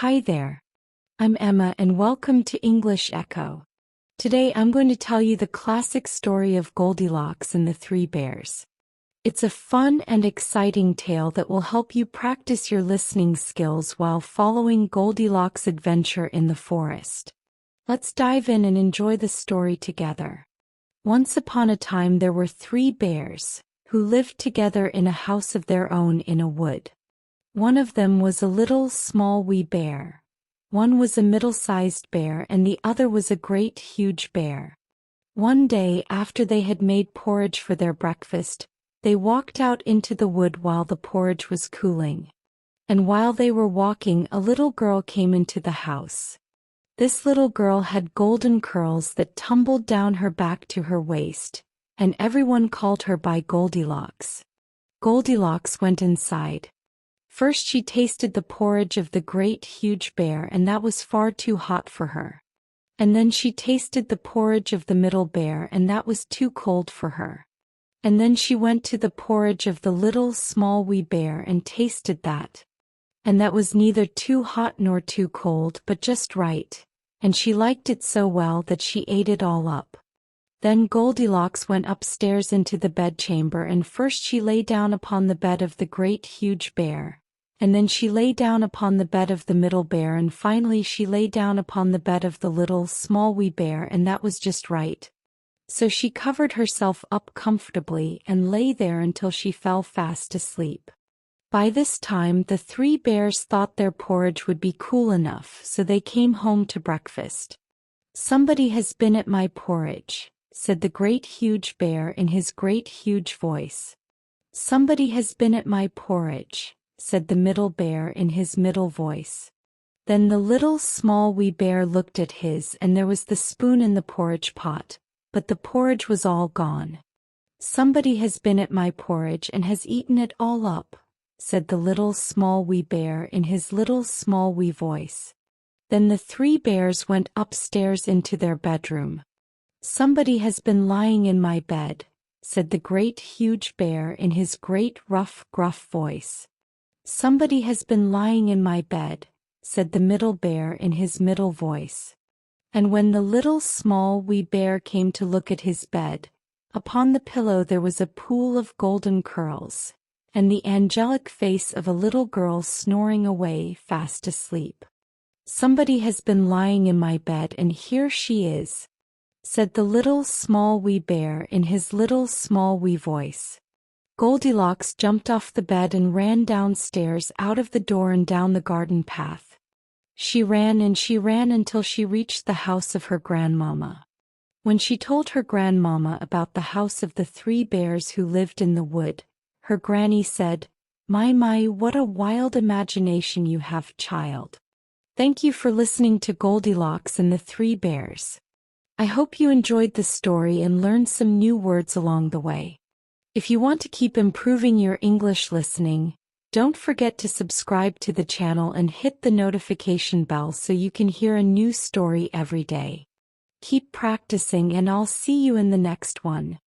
Hi there. I'm Emma and welcome to English Echo. Today I'm going to tell you the classic story of Goldilocks and the Three Bears. It's a fun and exciting tale that will help you practice your listening skills while following Goldilocks' adventure in the forest. Let's dive in and enjoy the story together. Once upon a time there were three bears, who lived together in a house of their own in a wood. One of them was a little small wee bear. One was a middle-sized bear and the other was a great huge bear. One day after they had made porridge for their breakfast, they walked out into the wood while the porridge was cooling. And while they were walking, a little girl came into the house. This little girl had golden curls that tumbled down her back to her waist, and everyone called her by Goldilocks. Goldilocks went inside. First she tasted the porridge of the great huge bear and that was far too hot for her. And then she tasted the porridge of the middle bear and that was too cold for her. And then she went to the porridge of the little small wee bear and tasted that. And that was neither too hot nor too cold but just right, and she liked it so well that she ate it all up. Then Goldilocks went upstairs into the bedchamber and first she lay down upon the bed of the great huge bear. And then she lay down upon the bed of the middle bear and finally she lay down upon the bed of the little small wee bear and that was just right. So she covered herself up comfortably and lay there until she fell fast asleep. By this time the three bears thought their porridge would be cool enough, so they came home to breakfast. "Somebody has been at my porridge," said the great huge bear in his great huge voice. "Somebody has been at my porridge," said the middle bear in his middle voice. Then the little small wee bear looked at his and there was the spoon in the porridge pot, but the porridge was all gone. "Somebody has been at my porridge and has eaten it all up," said the little small wee bear in his little small wee voice. Then the three bears went upstairs into their bedroom. "Somebody has been lying in my bed," said the great huge bear in his great rough gruff voice. "Somebody has been lying in my bed," said the middle bear in his middle voice. And when the little small wee bear came to look at his bed, upon the pillow there was a pool of golden curls, and the angelic face of a little girl snoring away fast asleep. "Somebody has been lying in my bed and here she is," said the little small wee bear in his little small wee voice. Goldilocks jumped off the bed and ran downstairs out of the door and down the garden path. She ran and she ran until she reached the house of her grandmama. When she told her grandmama about the house of the three bears who lived in the wood, her granny said, My, what a wild imagination you have, child. Thank you for listening to Goldilocks and the Three Bears. I hope you enjoyed the story and learned some new words along the way. If you want to keep improving your English listening, don't forget to subscribe to the channel and hit the notification bell so you can hear a new story every day. Keep practicing and I'll see you in the next one.